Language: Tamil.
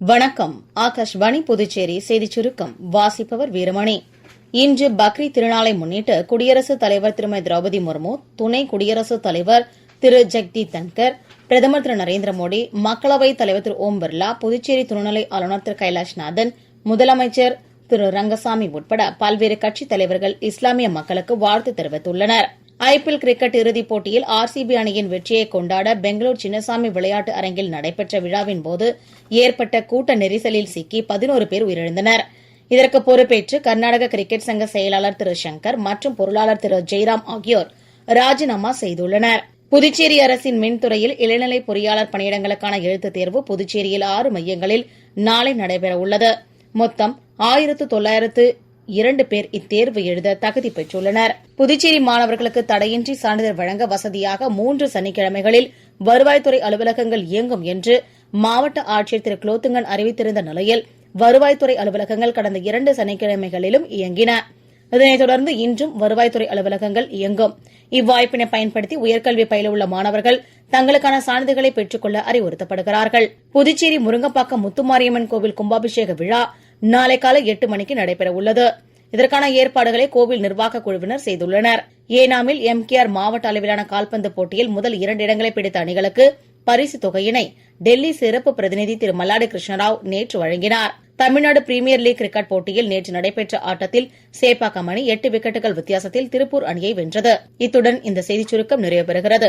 வணக்கம். ஆகாஷ்வாணி புதுச்சேரி செய்திச் சுருக்கம் வாசிப்பவர் வீரமணி. இன்று பக்ரீத் திருநாளை முன்னிட்டு குடியரசுத் தலைவர் திருமதி திரௌபதி முர்மு, துணை குடியரசுத் தலைவர் திரு ஜெக்தீப் தன்கர், பிரதமர் திரு நரேந்திர மோடி, மக்களவைத் தலைவர் திரு ஓம் பிர்லா, புதுச்சேரி துணைநிலை ஆளுநர் திரு கைலாஷ்நாதன், முதலமைச்சர் திரு ரங்கசாமி உட்பட பல்வேறு கட்சித் தலைவர்கள் இஸ்லாமிய மக்களுக்கு வாழ்த்து தெரிவித்துள்ளனர். ஐபிஎல் கிரிக்கெட் இறுதிப் போட்டியில் ஆர்சிபி அணியின் வெற்றியை கொண்டாட பெங்களூர் சின்னசாமி விளையாட்டு அரங்கில் நடைபெற்ற விழாவின் போது ஏற்பட்ட கூட்ட நெரிசலில் சிக்கி 11 பேர் உயிரிழந்தனர். இதற்கு பொறுப்பேற்று கர்நாடக கிரிக்கெட் சங்க செயலாளர் திரு சங்கர் மற்றும் பொருளாளர் திரு ஜெயராம் ஆகியோர் ராஜினாமா செய்துள்ளனர். புதுச்சேரி அரசின் மின்துறையில் இளநிலை பொறியாளர் பணியிடங்களுக்கான எழுத்துத் தேர்வு புதுச்சேரியில் 6 மையங்களில் நாளை நடைபெறவுள்ளது. மொத்தம் 1902 பேர் இத்தேர்வு எழுத தகுதி பெற்றுள்ளனர். புதுச்சேரி மாணவர்களுக்கு தடையின்றி சான்றிதழ் வழங்க வசதியாக 3 சனிக்கிழமைகளில் வருவாய்த்துறை அலுவலகங்கள் இயங்கும் என்று மாவட்ட ஆட்சியர் திரு குலோத்துங்கன் அறிவித்திருந்த நிலையில் வருவாய்த்துறை அலுவலகங்கள் கடந்த 2 சனிக்கிழமைகளிலும் இயங்கின. இதனைத் தொடர்ந்து இன்றும் வருவாய்த்துறை அலுவலகங்கள் இயங்கும். இவ்வாய்ப்பினை பயன்படுத்தி உயர்கல்வி பயில உள்ள மாணவர்கள் தங்களுக்கான சான்றிதழ்களை பெற்றுக் கொள்ள அறிவுறுத்தப்படுகிறார்கள். புதுச்சேரி முருங்கப்பாக்கம் முத்துமாரியம்மன் கோவில் கும்பாபிஷேக விழா நாளை காலை 8 மணிக்கு நடைபெறவுள்ளது. இதற்கான ஏற்பாடுகளை கோவில் நிர்வாக குழுவினர் செய்துள்ளனர். ஏனாமில் எம்கேஆர் மாவட்ட அளவிலான கால்பந்து போட்டியில் முதல் 2 இடங்களை பிடித்த அணிகளுக்கு பரிசு தொகையினை டெல்லி சிறப்பு பிரதிநிதி திரு மல்லாடி கிருஷ்ணராவ் நேற்று வழங்கினார். தமிழ்நாடு பிரீமியர் லீக் கிரிக்கெட் போட்டியில் நேற்று நடைபெற்ற ஆட்டத்தில் சேப்பாக்கம் அணி 8 விக்கெட்டுகள் வித்தியாசத்தில் திருப்பூர் அணியை வென்றது. இத்துடன் இந்த செய்திச் சுருக்கம் நிறைவு பெறுகிறது.